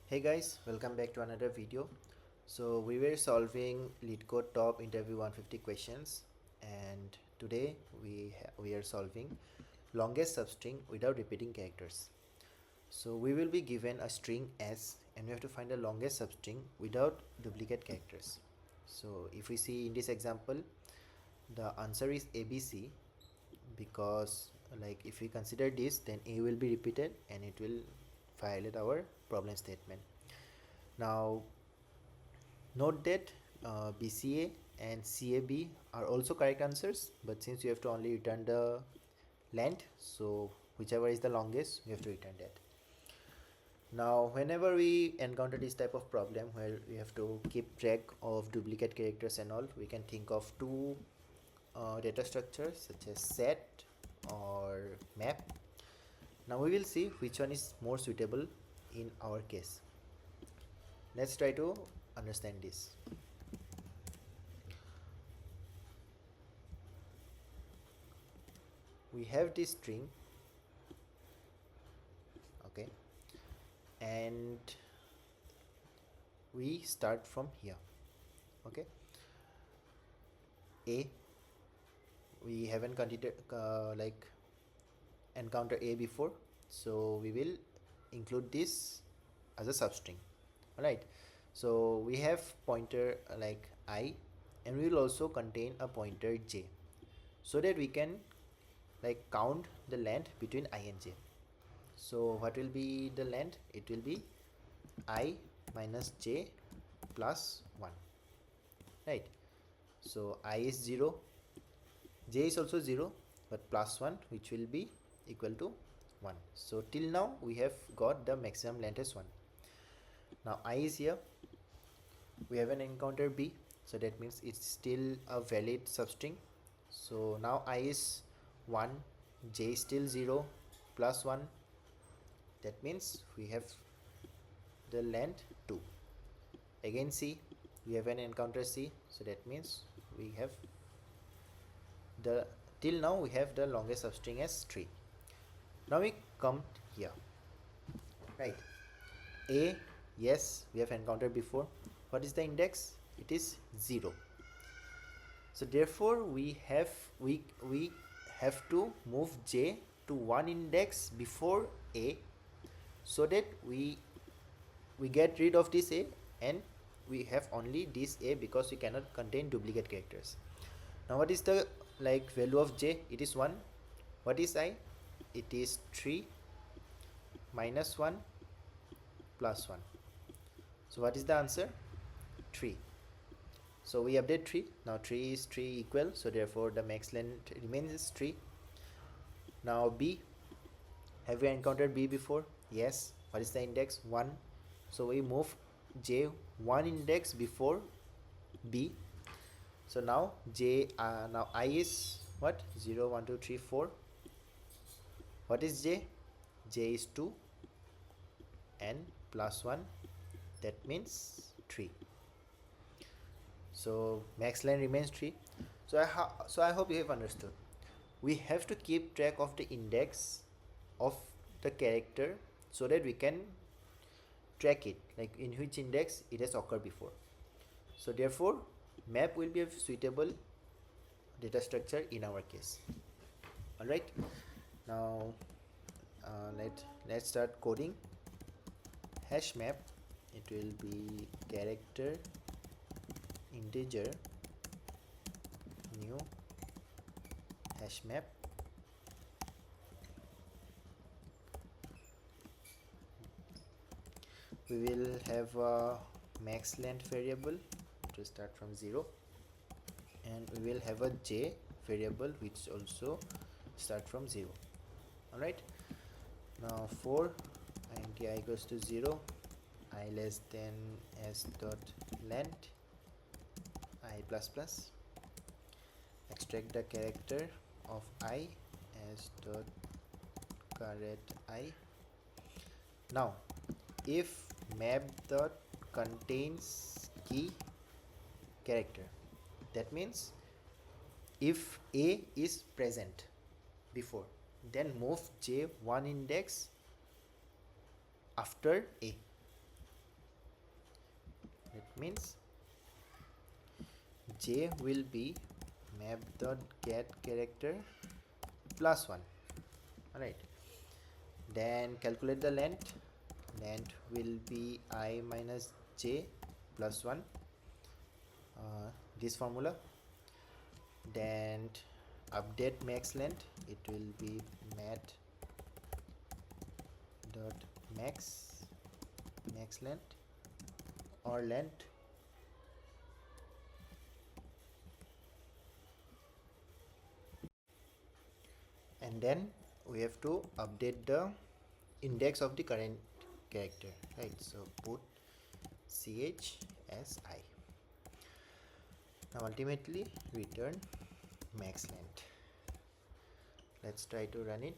Hey guys, welcome back to another video. So we were solving Leetcode top interview 150 questions, and today we are solving longest substring without repeating characters. So we will be given a string S and we have to find the longest substring without duplicate characters. So if we see in this example, the answer is ABC because like if we consider this, then A will be repeated and it will violate our problem statement. Now note that BCA and CAB are also correct answers, but since you have to only return the length, so whichever is the longest we have to return that. Now whenever we encounter this type of problem where we have to keep track of duplicate characters and all, we can think of two data structures such as set or map. Now we will see which one is more suitable in our case. Let's try to understand this. We have this string, okay, and we start from here, okay. A, we haven't considered encounter A before, so we will include this as a substring. All right, so we have pointer like I, and we will also contain a pointer J, so that we can like count the length between I and J. So what will be the length? It will be I minus J plus 1, right? So I is 0, J is also 0, but plus 1, which will be equal to 1. So till now we have got the maximum length as 1. Now I is here, we haven't encountered B, so that means it's still a valid substring. So now I is 1, J is still 0, plus 1, that means we have the length 2. Again C, we haven't encountered C, so that means we have the, till now we have the longest substring as 3. Now we come here, right? A, yes, we have encountered before. What is the index? It is 0. So therefore we have to move J to 1 index before A, so that we get rid of this A and we have only this A, because we cannot contain duplicate characters. Now what is the like value of J? It is 1. What is I? It is 3 minus 1 plus 1. So what is the answer? 3. So we update 3. Now 3 is 3 equal, so therefore the max length remains 3. Now B, have we encountered B before? Yes. What is the index? 1. So we move J 1 index before B. So now now I is what? 0, 1, 2, 3, 4. What is J? J is 2 and plus 1, that means 3. So max length remains 3. So I hope you have understood. We have to keep track of the index of the character so that we can track it, like in which index it has occurred before. So therefore map will be a suitable data structure in our case. All right, now let's start coding. Hash map, it will be character integer new hash map. We will have a max length variable to start from 0, and we will have a J variable which also start from 0. All right, now for int I equals to 0, I less than s dot length I plus plus, extract the character of I as dot caret I. Now if map dot contains key character, that means if A is present before, then move J 1 index after A. It means j will be map dot get character plus 1. Alright, then calculate the length. Length will be I minus j plus 1, this formula. Then update max length, it will be mat dot max length or length, and then we have to update the index of the current character, right? So put ch as I. Now ultimately return max length. Let's try to run it.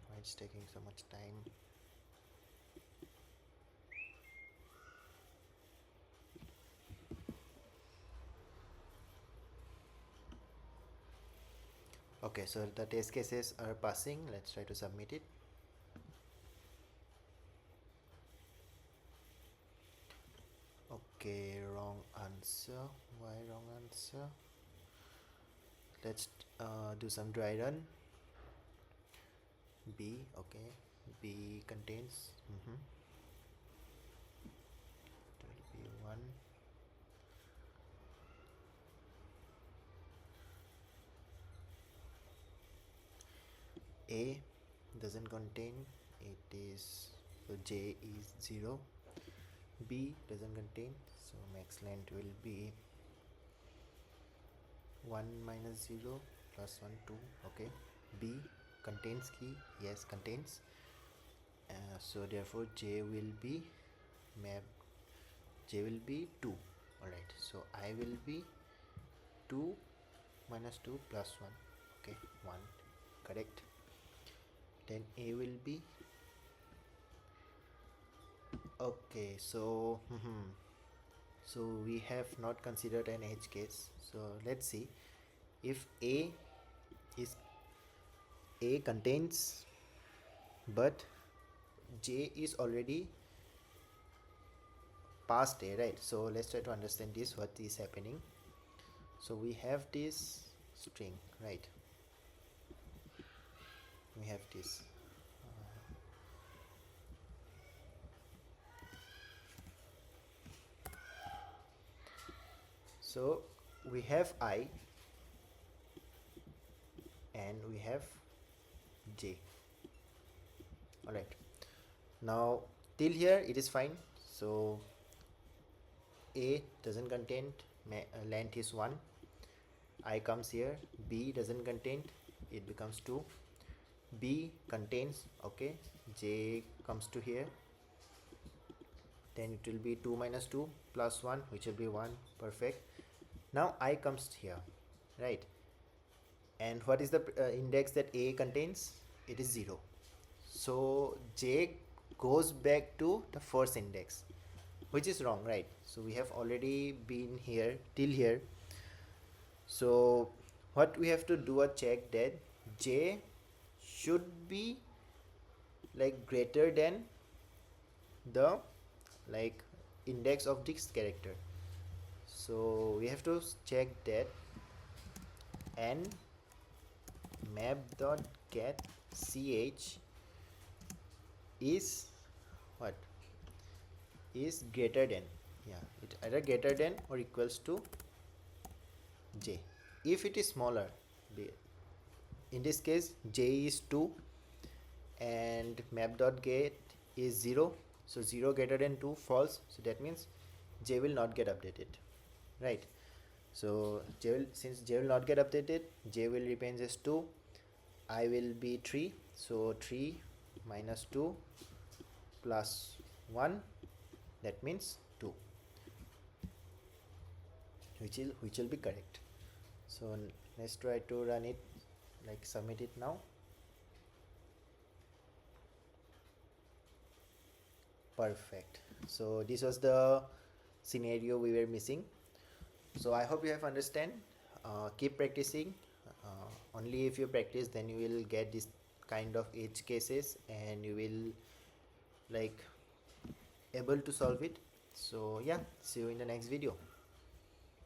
Why it's taking so much time? Okay, so the test cases are passing. Let's try to submit it. Okay, wrong answer. Why wrong answer? Let's do some dry run. B, okay. B contains it will be 1. A doesn't contain, it is, so J is 0. B doesn't contain, so max length will be 1 minus 0 plus 1 2. Okay, B contains key, yes, contains, so therefore J will be map, J will be 2. Alright, so I will be 2 minus 2 plus 1. Okay, 1, correct. Then A will be, okay, so so we have not considered an edge case. So let's see if A contains but J is already past A, right? So let's try to understand this, what is happening. So we have this string, right? We have this so we have I and we have J. Alright, now till here it is fine. So A doesn't contain, length is 1. I comes here, B doesn't contain, it becomes 2. B contains, okay, J comes to here, then it will be 2 minus 2 plus 1, which will be 1, perfect. Now I comes here, right? And what is the index that A contains? It is 0. So J goes back to the first index, which is wrong, right? So we have already been here till here. So what we have to do a check that J should be like greater than the like index of this character. So we have to check that n map dot get ch is what is greater than, yeah, it either greater than or equals to J. If it is smaller, in this case J is 2 and map dot get is 0, so 0 greater than 2 false, so that means J will not get updated, right? So since J will not get updated, J will remain as 2, I will be 3, so 3 minus 2 plus 1, that means 2, which will be correct. So let's try to run it, like submit it now. Perfect. So this was the scenario we were missing. So I hope you have understand. Keep practicing. Only if you practice, then you will get this kind of edge cases, and you will like able to solve it. So yeah, see you in the next video.